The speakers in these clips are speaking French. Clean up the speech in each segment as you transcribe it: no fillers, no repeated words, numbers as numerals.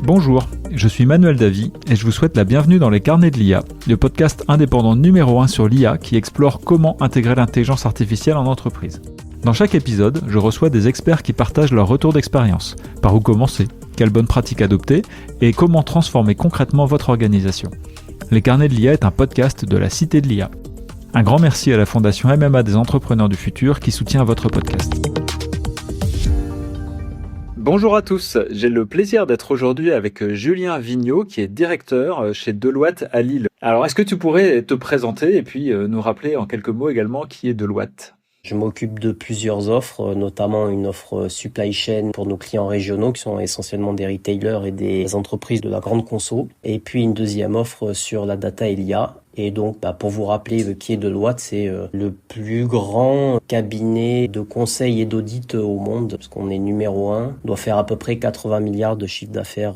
Bonjour, je suis Manuel Davy et je vous souhaite la bienvenue dans les Carnets de l'IA, le podcast indépendant numéro 1 sur l'IA qui explore comment intégrer l'intelligence artificielle en entreprise. Dans chaque épisode, je reçois des experts qui partagent leur retour d'expérience, par où commencer, quelles bonnes pratiques adopter et comment transformer concrètement votre organisation. Les Carnets de l'IA est un podcast de la Cité de l'IA. Un grand merci à la Fondation MMA des entrepreneurs du futur qui soutient votre podcast. Bonjour à tous, j'ai le plaisir d'être aujourd'hui avec Julien Vigneault qui est directeur chez Deloitte à Lille. Alors est-ce que tu pourrais te présenter et puis nous rappeler en quelques mots également qui est Deloitte ? Je m'occupe de plusieurs offres, notamment une offre supply chain pour nos clients régionaux qui sont essentiellement des retailers et des entreprises de la grande conso. Et puis une deuxième offre sur la data et l'IA. Et donc, pour vous rappeler qui est Deloitte, c'est le plus grand cabinet de conseil et d'audit au monde, parce qu'on est numéro 1. On doit faire à peu près 80 milliards de chiffre d'affaires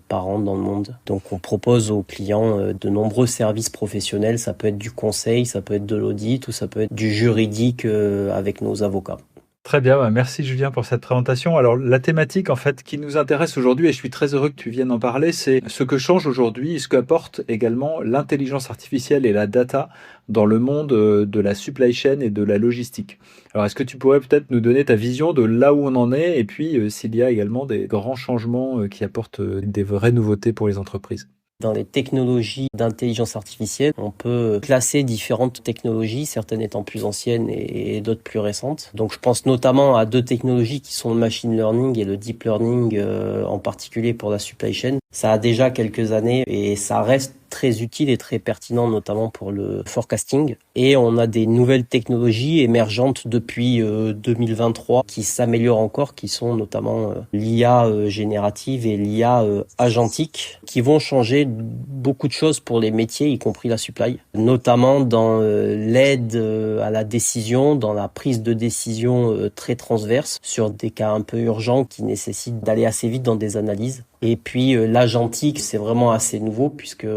par an dans le monde. Donc, on propose aux clients de nombreux services professionnels. Ça peut être du conseil, ça peut être de l'audit ou ça peut être du juridique avec nos avocats. Très bien, merci Julien pour cette présentation. Alors la thématique en fait qui nous intéresse aujourd'hui, et je suis très heureux que tu viennes en parler, c'est ce que change aujourd'hui, ce qu'apporte également l'intelligence artificielle et la data dans le monde de la supply chain et de la logistique. Alors est-ce que tu pourrais peut-être nous donner ta vision de là où on en est et puis s'il y a également des grands changements qui apportent des vraies nouveautés pour les entreprises ? Dans les technologies d'intelligence artificielle, on peut classer différentes technologies, certaines étant plus anciennes et d'autres plus récentes. Donc je pense notamment à deux technologies qui sont le machine learning et le deep learning, en particulier pour la supply chain. Ça a déjà quelques années et ça reste très utile et très pertinent, notamment pour le forecasting. Et on a des nouvelles technologies émergentes depuis 2023 qui s'améliorent encore, qui sont notamment l'IA générative et l'IA agentique, qui vont changer beaucoup de choses pour les métiers, y compris la supply, notamment dans l'aide à la décision, dans la prise de décision très transverse sur des cas un peu urgents qui nécessitent d'aller assez vite dans des analyses. Et puis l'agentique, c'est vraiment assez nouveau puisque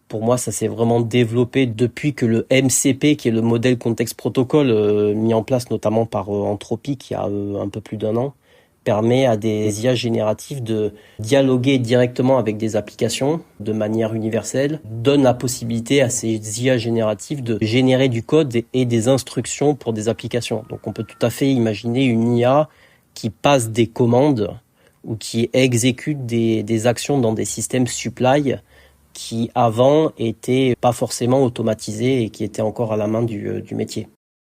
pour moi, ça s'est vraiment développé depuis que le MCP, qui est le modèle contexte protocole, mis en place notamment par Anthropic il y a un peu plus d'1 an, permet à des IA génératives de dialoguer directement avec des applications de manière universelle, donne la possibilité à ces IA génératives de générer du code et des instructions pour des applications. Donc on peut tout à fait imaginer une IA qui passe des commandes ou qui exécute des actions dans des systèmes supply qui avant étaient pas forcément automatisés et qui étaient encore à la main du métier.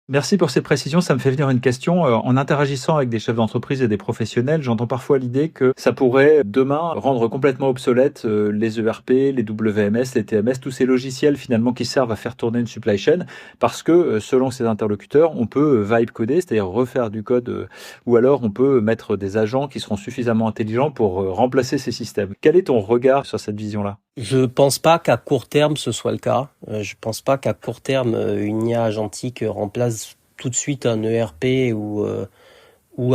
Merci pour ces précisions, ça me fait venir une question. En interagissant avec des chefs d'entreprise et des professionnels, j'entends parfois l'idée que ça pourrait demain rendre complètement obsolètes les ERP, les WMS, les TMS, tous ces logiciels finalement qui servent à faire tourner une supply chain, parce que selon ces interlocuteurs, on peut vibe coder, c'est-à-dire refaire du code, ou alors on peut mettre des agents qui seront suffisamment intelligents pour remplacer ces systèmes. Quel est ton regard sur cette vision-là ? Je pense pas qu'à court terme ce soit le cas. Je pense pas qu'à court terme une IA agentique remplace tout de suite un ERP ou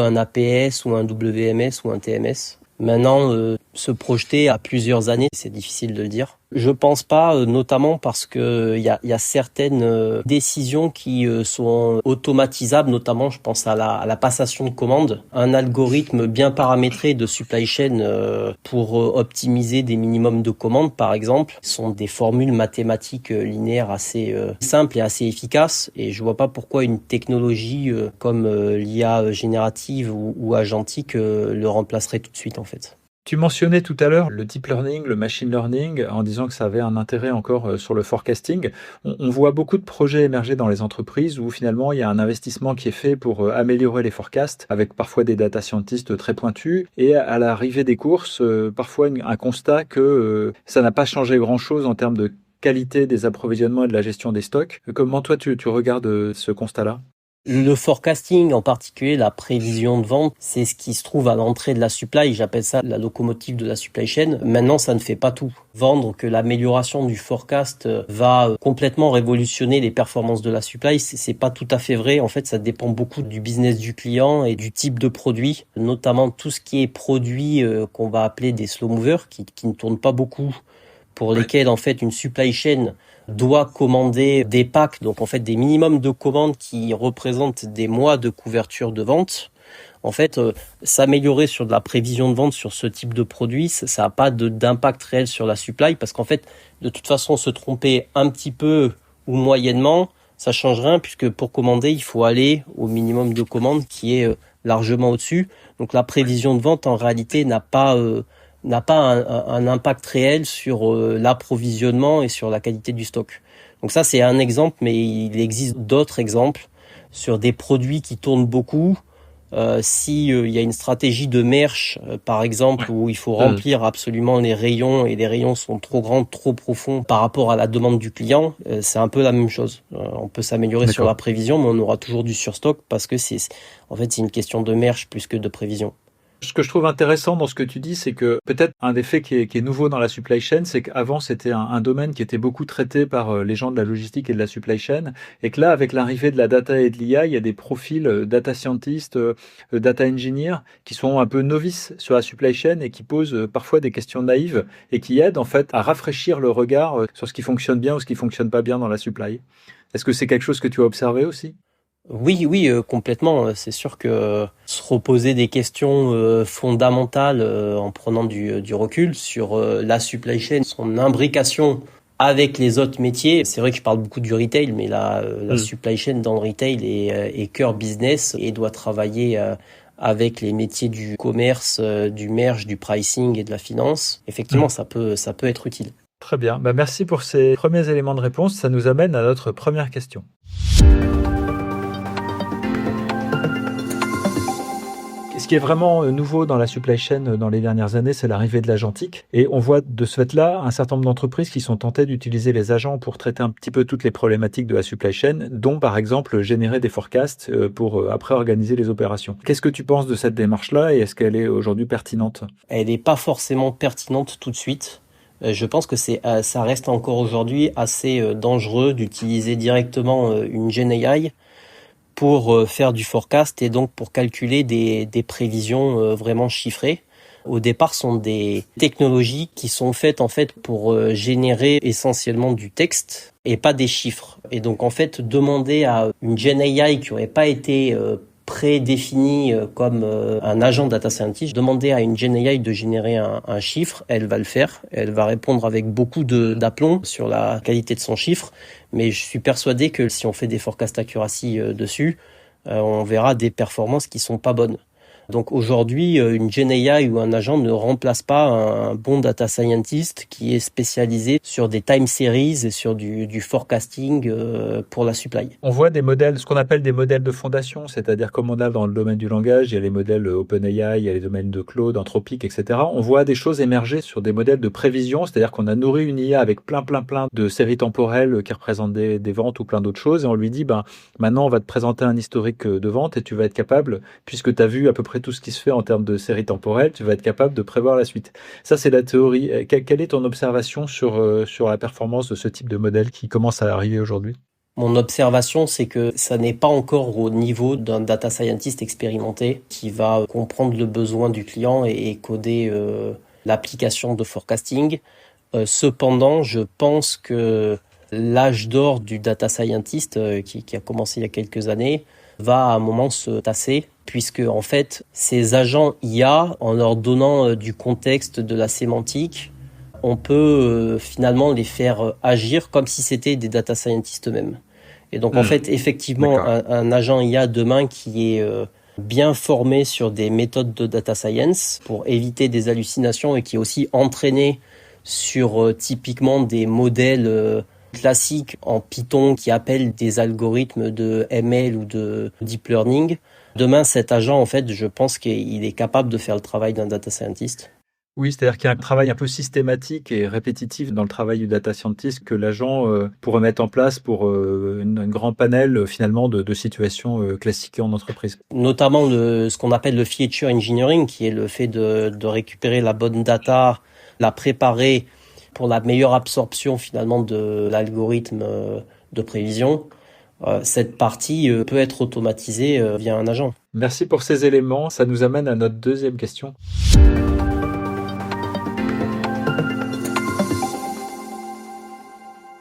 un APS ou un WMS ou un TMS. Maintenant, se projeter à plusieurs années, c'est difficile de le dire. Je pense pas, notamment parce que il y a certaines décisions qui sont automatisables, notamment je pense à la passation de commandes. Un algorithme bien paramétré de supply chain pour optimiser des minimums de commandes, par exemple, sont des formules mathématiques linéaires assez simples et assez efficaces. Et je vois pas pourquoi une technologie comme l'IA générative ou agentique le remplacerait tout de suite en fait. Tu mentionnais tout à l'heure le deep learning, le machine learning, en disant que ça avait un intérêt encore sur le forecasting. On voit beaucoup de projets émerger dans les entreprises où finalement il y a un investissement qui est fait pour améliorer les forecasts, avec parfois des data scientists très pointus, et à l'arrivée des courses, parfois un constat que ça n'a pas changé grand-chose en termes de qualité des approvisionnements et de la gestion des stocks. Comment toi tu regardes ce constat-là ? Le forecasting, en particulier la prévision de vente, c'est ce qui se trouve à l'entrée de la supply. J'appelle ça la locomotive de la supply chain. Maintenant, ça ne fait pas tout. Vendre que l'amélioration du forecast va complètement révolutionner les performances de la supply, c'est pas tout à fait vrai. En fait, ça dépend beaucoup du business du client et du type de produit, notamment tout ce qui est produit qu'on va appeler des slow movers, qui ne tournent pas beaucoup, pour lesquels en fait une supply chain doit commander des packs, donc en fait des minimums de commandes qui représentent des mois de couverture de vente. En fait, s'améliorer sur de la prévision de vente sur ce type de produit, ça n'a pas d'impact réel sur la supply parce qu'en fait, de toute façon, se tromper un petit peu ou moyennement, ça change rien puisque pour commander, il faut aller au minimum de commandes qui est largement au-dessus. Donc la prévision de vente, en réalité, n'a pas un impact réel sur l'approvisionnement et sur la qualité du stock. Donc ça, c'est un exemple, mais il existe d'autres exemples sur des produits qui tournent beaucoup. Si il y a une stratégie de merch, par exemple, où il faut remplir absolument les rayons et les rayons sont trop grands, trop profonds par rapport à la demande du client, c'est un peu la même chose. On peut s'améliorer sur la prévision, mais on aura toujours du surstock parce que c'est une question de merch plus que de prévision. Ce que je trouve intéressant dans ce que tu dis, c'est que peut-être un des faits qui est nouveau dans la supply chain, c'est qu'avant c'était un domaine qui était beaucoup traité par les gens de la logistique et de la supply chain, et que là, avec l'arrivée de la data et de l'IA, il y a des profils data scientist, data engineer, qui sont un peu novices sur la supply chain et qui posent parfois des questions naïves et qui aident en fait à rafraîchir le regard sur ce qui fonctionne bien ou ce qui fonctionne pas bien dans la supply. Est-ce que c'est quelque chose que tu as observé aussi ? Oui, complètement. C'est sûr que se reposer des questions fondamentales en prenant du recul sur la supply chain, son imbrication avec les autres métiers. C'est vrai que je parle beaucoup du retail, mais la supply chain dans le retail est cœur business et doit travailler avec les métiers du commerce, du merch, du pricing et de la finance. Effectivement, ça peut être utile. Très bien. Merci pour ces premiers éléments de réponse. Ça nous amène à notre première question. Ce qui est vraiment nouveau dans la supply chain dans les dernières années, c'est l'arrivée de l'agentique. Et on voit de ce fait-là un certain nombre d'entreprises qui sont tentées d'utiliser les agents pour traiter un petit peu toutes les problématiques de la supply chain, dont par exemple générer des forecasts pour après organiser les opérations. Qu'est-ce que tu penses de cette démarche-là et est-ce qu'elle est aujourd'hui pertinente ? Elle n'est pas forcément pertinente tout de suite. Je pense que ça reste encore aujourd'hui assez dangereux d'utiliser directement une GenAI pour faire du forecast et donc pour calculer des prévisions vraiment chiffrées. Au départ, ce sont des technologies qui sont faites en fait pour générer essentiellement du texte et pas des chiffres. Et donc en fait, demander à une GenAI qui n'aurait pas été prédéfinie comme un agent data scientist, demander à une GenAI de générer un chiffre, elle va le faire. Elle va répondre avec beaucoup d'aplomb sur la qualité de son chiffre. Mais je suis persuadé que si on fait des forecast accuracy dessus, on verra des performances qui sont pas bonnes. Donc aujourd'hui, une GenAI ou un agent ne remplace pas un bon data scientist qui est spécialisé sur des time series et sur du forecasting pour la supply. On voit des modèles, ce qu'on appelle des modèles de fondation, c'est-à-dire comme on a dans le domaine du langage, il y a les modèles OpenAI, il y a les domaines de Claude, Anthropic, etc. On voit des choses émerger sur des modèles de prévision, c'est-à-dire qu'on a nourri une IA avec plein de séries temporelles qui représentent des ventes ou plein d'autres choses, et on lui dit, maintenant on va te présenter un historique de vente et tu vas être capable, puisque tu as vu à peu près tout ce qui se fait en termes de séries temporelles, tu vas être capable de prévoir la suite. Ça, c'est la théorie. Quelle est ton observation sur la performance de ce type de modèle qui commence à arriver aujourd'hui ? Mon observation, c'est que ça n'est pas encore au niveau d'un data scientist expérimenté qui va comprendre le besoin du client et coder l'application de forecasting. Cependant, je pense que l'âge d'or du data scientist qui a commencé il y a quelques années va à un moment se tasser, puisque en fait, ces agents IA, en leur donnant du contexte, de la sémantique, on peut finalement les faire agir comme si c'était des data scientists eux-mêmes. Et donc en fait, effectivement, un agent IA demain qui est bien formé sur des méthodes de data science pour éviter des hallucinations et qui est aussi entraîné sur typiquement des modèles classiques en Python qui appellent des algorithmes de ML ou de deep learning. Demain, cet agent, en fait, je pense qu'il est capable de faire le travail d'un data scientist. Oui, c'est-à-dire qu'il y a un travail un peu systématique et répétitif dans le travail du data scientist que l'agent pourrait mettre en place pour un grand panel finalement de situations classiques en entreprise. Notamment ce qu'on appelle le feature engineering, qui est le fait de récupérer la bonne data, la préparer pour la meilleure absorption finalement de l'algorithme de prévision. Cette partie peut être automatisée via un agent. Merci pour ces éléments. Ça nous amène à notre deuxième question.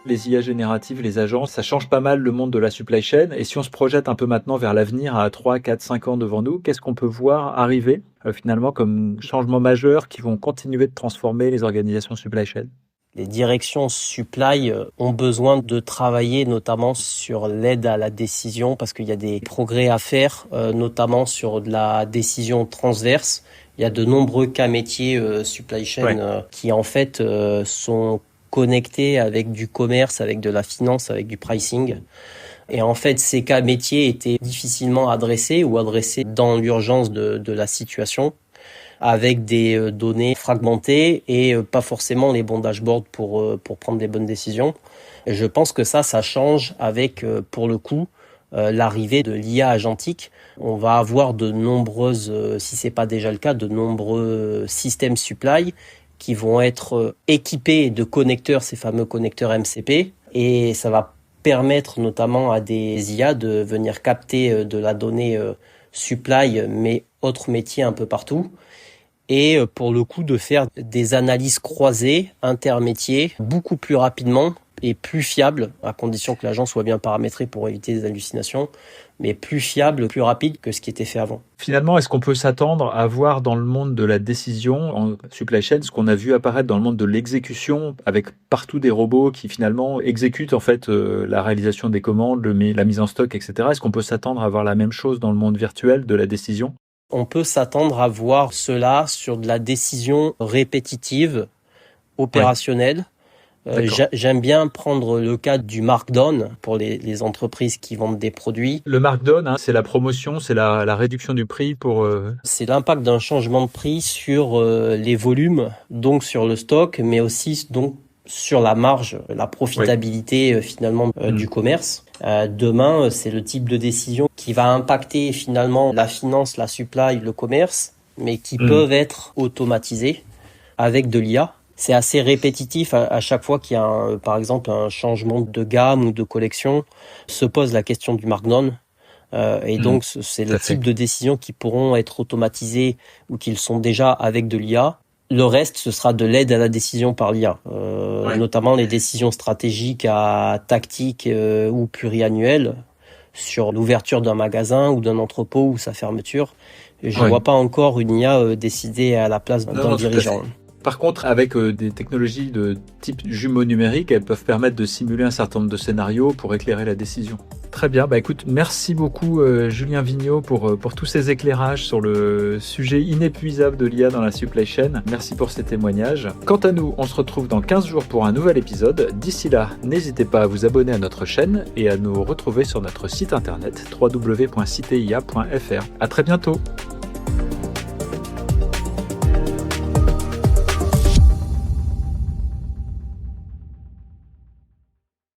Les IA génératives, les agents, ça change pas mal le monde de la supply chain. Et si on se projette un peu maintenant vers l'avenir, à 3, 4, 5 ans devant nous, qu'est-ce qu'on peut voir arriver finalement comme changements majeurs qui vont continuer de transformer les organisations supply chain? Les directions supply ont besoin de travailler notamment sur l'aide à la décision parce qu'il y a des progrès à faire, notamment sur de la décision transverse. Il y a de nombreux cas métiers supply chain qui en fait sont connectés avec du commerce, avec de la finance, avec du pricing. Et en fait, ces cas métiers étaient difficilement adressés ou adressés dans l'urgence de la situation, avec des données fragmentées et pas forcément les bons dashboards pour prendre les bonnes décisions. Et je pense que ça change avec, pour le coup, l'arrivée de l'IA agentique. On va avoir de nombreuses, si c'est pas déjà le cas, de nombreux systèmes supply qui vont être équipés de connecteurs, ces fameux connecteurs MCP, et ça va permettre notamment à des IA de venir capter de la donnée supply, mais autres métiers un peu partout, et pour le coup de faire des analyses croisées, intermétiers, beaucoup plus rapidement et plus fiables, à condition que l'agent soit bien paramétré pour éviter des hallucinations, mais plus fiable, plus rapide que ce qui était fait avant. Finalement, est-ce qu'on peut s'attendre à voir dans le monde de la décision en supply chain ce qu'on a vu apparaître dans le monde de l'exécution, avec partout des robots qui finalement exécutent en fait la réalisation des commandes, la mise en stock, etc. Est-ce qu'on peut s'attendre à voir la même chose dans le monde virtuel de la décision ? On peut s'attendre à voir cela sur de la décision répétitive, opérationnelle. J'aime bien prendre le cas du markdown pour les entreprises qui vendent des produits. Le markdown, c'est la promotion, c'est la réduction du prix pour... C'est l'impact d'un changement de prix sur les volumes, donc sur le stock, mais aussi donc sur la marge, la profitabilité finalement du commerce. Demain, c'est le type de décision qui va impacter finalement la finance, la supply, le commerce, mais qui peuvent être automatisées avec de l'IA. C'est assez répétitif à chaque fois qu'il y a par exemple un changement de gamme ou de collection, se pose la question du markdown. Et donc c'est le type de décisions qui pourront être automatisées ou qui le sont déjà avec de l'IA. Le reste, ce sera de l'aide à la décision par l'IA, notamment les décisions stratégiques à tactiques ou pluriannuelles sur l'ouverture d'un magasin ou d'un entrepôt ou sa fermeture. Je vois pas encore une IA décider à la place d'un dirigeant. Par contre, avec des technologies de type jumeau numérique, elles peuvent permettre de simuler un certain nombre de scénarios pour éclairer la décision. Très bien, écoute, merci beaucoup Julien Vigneault pour tous ces éclairages sur le sujet inépuisable de l'IA dans la supply chain. Merci pour ces témoignages. Quant à nous, on se retrouve dans 15 jours pour un nouvel épisode. D'ici là, n'hésitez pas à vous abonner à notre chaîne et à nous retrouver sur notre site internet www.citea.fr. À très bientôt.